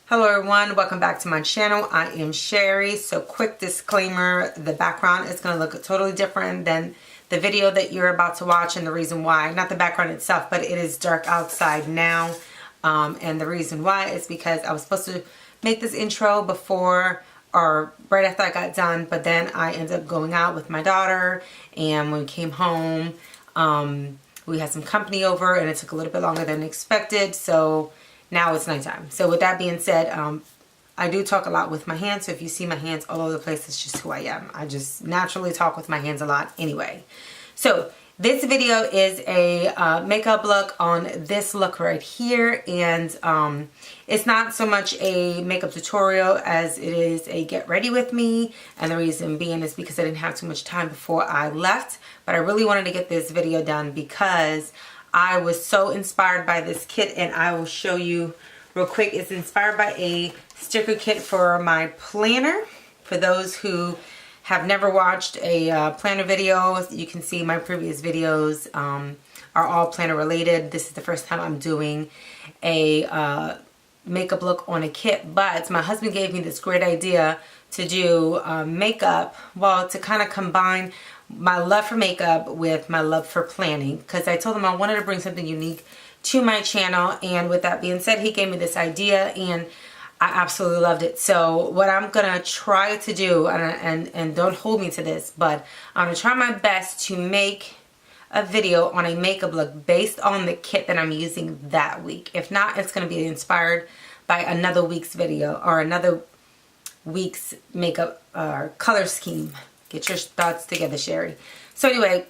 Hello everyone, welcome back to my channel. I am Sherry. So quick disclaimer, the background is going to look totally different than the video that you're about to watch, and the reason why, not the background itself, but it is dark outside now. And the reason why is because I was supposed to make this intro before or right after I got done, but then I ended up going out with my daughter, and when we came home, we had some company over and it took a little bit longer than expected, so now it's nighttime. So with that being said, I do talk a lot with my hands, so if you see my hands all over the place, it's just who I am. I just naturally talk with my hands a lot anyway. So this video is a makeup look on this look right here, and it's not so much a makeup tutorial as it is a get ready with me, and the reason being is because I didn't have too much time before I left, but I really wanted to get this video done because I was so inspired by this kit, and I will show you real quick. It's inspired by a sticker kit for my planner. For those who have never watched a planner video, you can see my previous videos are all planner related. This is the first time I'm doing a makeup look on a kit, but my husband gave me this great idea to do makeup, well, to kind of combine my love for makeup with my love for planning, because I told him I wanted to bring something unique to my channel. And with that being said, he gave me this idea and I absolutely loved it. So what I'm gonna try to do, and don't hold me to this, but I'm gonna try my best to make a video on a makeup look based on the kit that I'm using that week. If not, it's gonna be inspired by another week's video or another week's makeup color scheme. Get your thoughts together, Sherry. So anyway,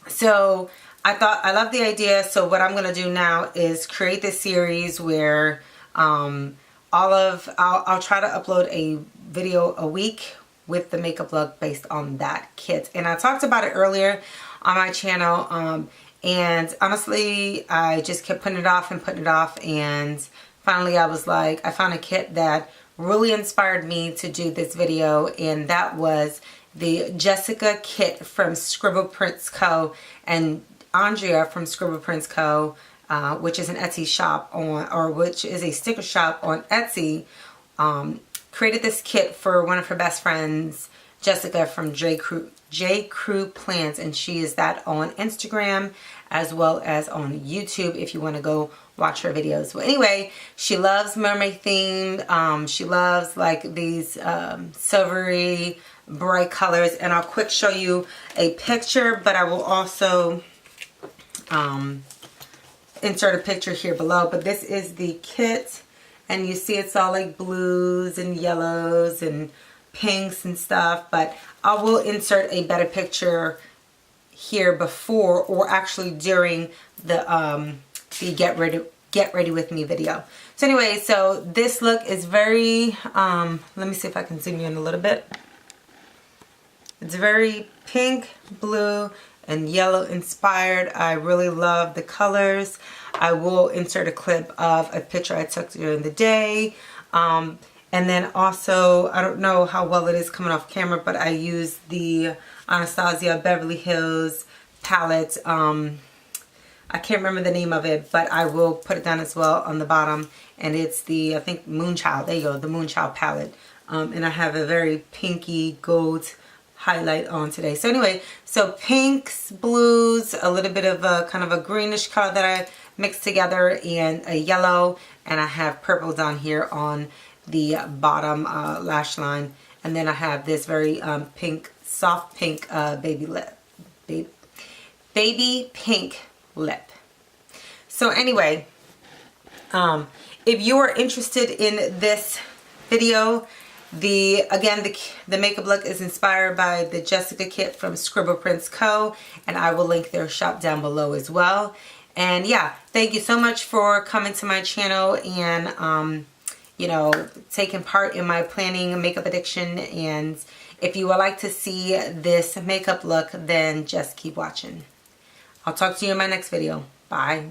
so I thought, I love the idea. So what I'm going to do now is create this series where I'll try to upload a video a week with the makeup look based on that kit. And I talked about it earlier on my channel. And honestly, I just kept putting it off and putting it off. And finally I was like, I found a kit that really inspired me to do this video. And that was the Jessica kit from Scribble Prints Co. and Andrea from Scribble Prints Co., which is an Etsy shop which is a sticker shop on Etsy, created this kit for one of her best friends, Jessica from J Crew Plants, and she is that on Instagram as well as on YouTube if you want to go watch her videos. Well, anyway, she loves mermaid theme. She loves like these silvery bright colors, and I'll quick show you a picture, but I will also insert a picture here below. But this is the kit, and you see it's all like blues and yellows and pinks and stuff, but I will insert a better picture here before, or actually during the get ready with me video. So anyway, so this look is very let me see if I can zoom you in a little bit. It's very pink, blue, and yellow inspired. I really love the colors. I will insert a clip of a picture I took during the day. And then also, I don't know how well it is coming off camera, but I use the Anastasia Beverly Hills palette. I can't remember the name of it, but I will put it down as well on the bottom. And it's the, I think, Moonchild. There you go, the Moonchild palette. And I have a very pinky gold highlight on today. So anyway, so pinks, blues, a little bit of a kind of a greenish color that I mixed together, and a yellow, and I have purple down here on the bottom lash line. And then I have this very pink, soft pink baby pink lip. So anyway, if you are interested in this video, again, the makeup look is inspired by the Jessica kit from Scribble Prints Co. and I will link their shop down below as well. And yeah, thank you so much for coming to my channel and you know, taking part in my planning and makeup addiction. And if you would like to see this makeup look, then just keep watching. I'll talk to you in my next video. Bye.